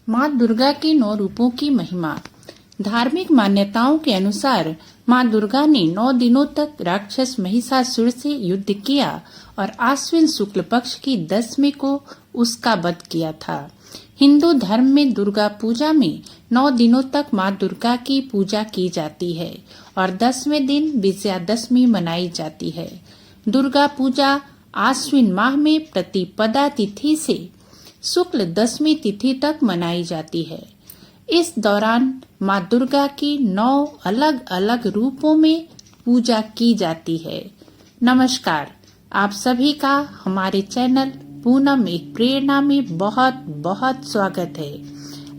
माँ दुर्गा के 9 रूपों की महिमा। धार्मिक मान्यताओं के अनुसार माँ दुर्गा ने 9 दिनों तक राक्षस महिषासुर से युद्ध किया और आश्विन शुक्ल पक्ष की 10वीं को उसका वध किया था। हिंदू धर्म में दुर्गा पूजा में 9 दिनों तक माँ दुर्गा की पूजा की जाती है और 10वें दिन विजयादशमी मनाई जाती है। दुर्गा पूजा आश्विन माह में प्रतिपदा तिथि से शुक्ल 10वीं तिथि तक मनाई जाती है। इस दौरान माँ दुर्गा की 9 अलग अलग रूपों में पूजा की जाती है। नमस्कार, आप सभी का हमारे चैनल पूनम एक प्रेरणा में बहुत बहुत स्वागत है।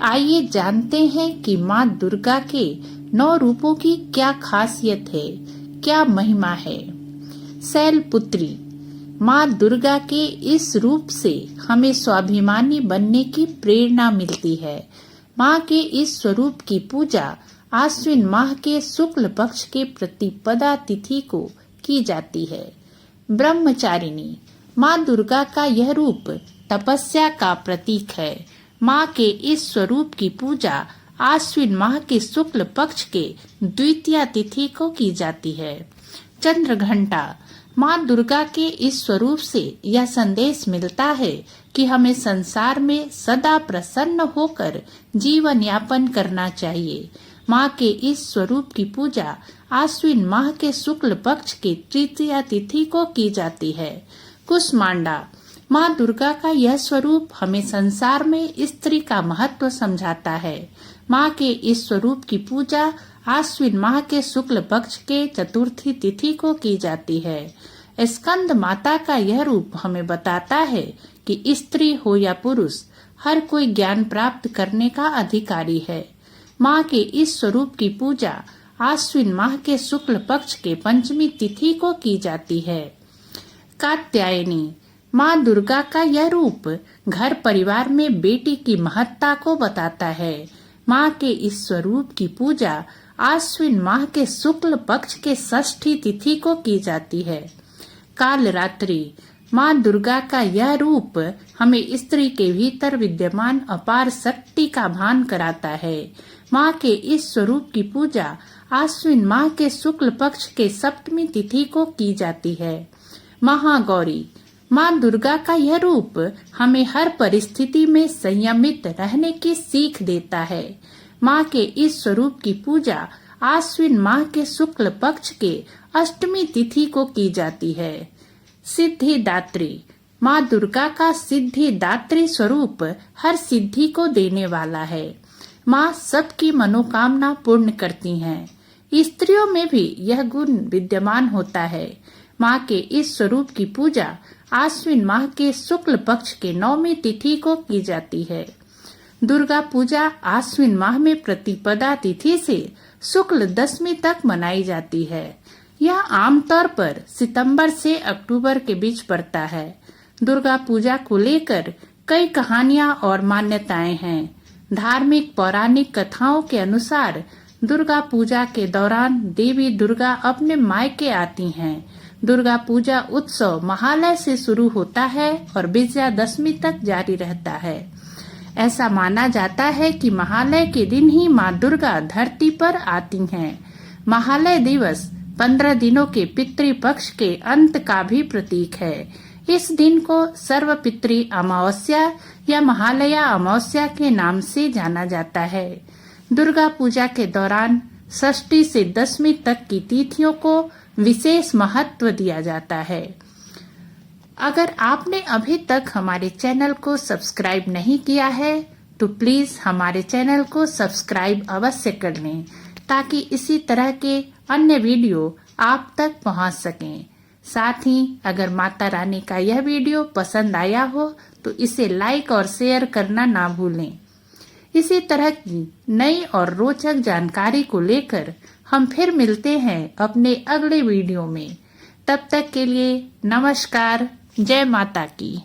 आइए जानते हैं कि माँ दुर्गा के 9 रूपों की क्या खासियत है, क्या महिमा है। शैलपुत्री। माँ दुर्गा के इस रूप से हमें स्वाभिमानी बनने की प्रेरणा मिलती है। माँ के इस स्वरूप की पूजा आश्विन माह के शुक्ल पक्ष के प्रतिपदा तिथि को की जाती है। ब्रह्मचारिणी। माँ दुर्गा का यह रूप तपस्या का प्रतीक है। माँ के इस स्वरूप की पूजा आश्विन माह के शुक्ल पक्ष के द्वितीया तिथि को की जाती है। चंद्रघंटा। माँ दुर्गा के इस स्वरूप से यह संदेश मिलता है कि हमें संसार में सदा प्रसन्न होकर जीवन यापन करना चाहिए। माँ के इस स्वरूप की पूजा आश्विन माह के शुक्ल पक्ष के तृतीया तिथि को की जाती है। कुष्मांडा। माँ दुर्गा का यह स्वरूप हमें संसार में स्त्री का महत्व समझाता है। माँ के इस स्वरूप की पूजा आश्विन माह के शुक्ल पक्ष के चतुर्थी तिथि को की जाती है। स्कंद माता का यह रूप हमें बताता है कि स्त्री हो या पुरुष, हर कोई ज्ञान प्राप्त करने का अधिकारी है। माँ के इस स्वरूप की पूजा आश्विन माह के शुक्ल पक्ष के पंचमी तिथि को की जाती है। कात्यायनी। माँ दुर्गा का यह रूप घर परिवार में बेटी की महत्ता को बताता है। माँ के इस स्वरूप की पूजा आश्विन माह के शुक्ल पक्ष के षष्ठी तिथि को की जाती है। कालरात्रि। माँ दुर्गा का यह रूप हमें स्त्री के भीतर विद्यमान अपार शक्ति का भान कराता है। माँ के इस स्वरूप की पूजा आश्विन माह के शुक्ल पक्ष के सप्तमी तिथि को की जाती है। महागौरी। माँ दुर्गा का यह रूप हमें हर परिस्थिति में संयमित रहने की सीख देता है। माँ के इस स्वरूप की पूजा आश्विन माह के शुक्ल पक्ष के अष्टमी तिथि को की जाती है। सिद्धिदात्री। माँ दुर्गा का सिद्धिदात्री स्वरूप हर सिद्धि को देने वाला है। माँ सबकी मनोकामना पूर्ण करती हैं। स्त्रियों में भी यह गुण विद्यमान होता है। माँ के इस स्वरूप की पूजा आश्विन माह के शुक्ल पक्ष के 9वीं तिथि को की जाती है। दुर्गा पूजा आश्विन माह में प्रतिपदा तिथि से शुक्ल 10वीं तक मनाई जाती है। यह आमतौर पर सितंबर से अक्टूबर के बीच पड़ता है। दुर्गा पूजा को लेकर कई कहानियां और मान्यताएं हैं। धार्मिक पौराणिक कथाओं के अनुसार दुर्गा पूजा के दौरान देवी दुर्गा अपने मायके आती हैं। दुर्गा पूजा उत्सव महालय से शुरू होता है और विजयादशमी तक जारी रहता है। ऐसा माना जाता है कि महालय के दिन ही माँ दुर्गा धरती पर आती हैं। महालय दिवस 15 दिनों के पितृपक्ष के अंत का भी प्रतीक है। इस दिन को सर्वपितृ अमावस्या या महालया अमावस्या के नाम से जाना जाता है। दुर्गा पूजा के दौरान षष्ठी से 10वीं तक की तिथियों को विशेष महत्व दिया जाता है। अगर आपने अभी तक हमारे चैनल को सब्सक्राइब नहीं किया है तो प्लीज हमारे चैनल को सब्सक्राइब अवश्य कर लें ताकि इसी तरह के अन्य वीडियो आप तक पहुंच सकें। साथ ही अगर माता रानी का यह वीडियो पसंद आया हो तो इसे लाइक और शेयर करना ना भूलें। इसी तरह की नई और रोचक जानकारी को लेकर हम फिर मिलते हैं अपने अगले वीडियो में। तब तक के लिए नमस्कार। जय माता की।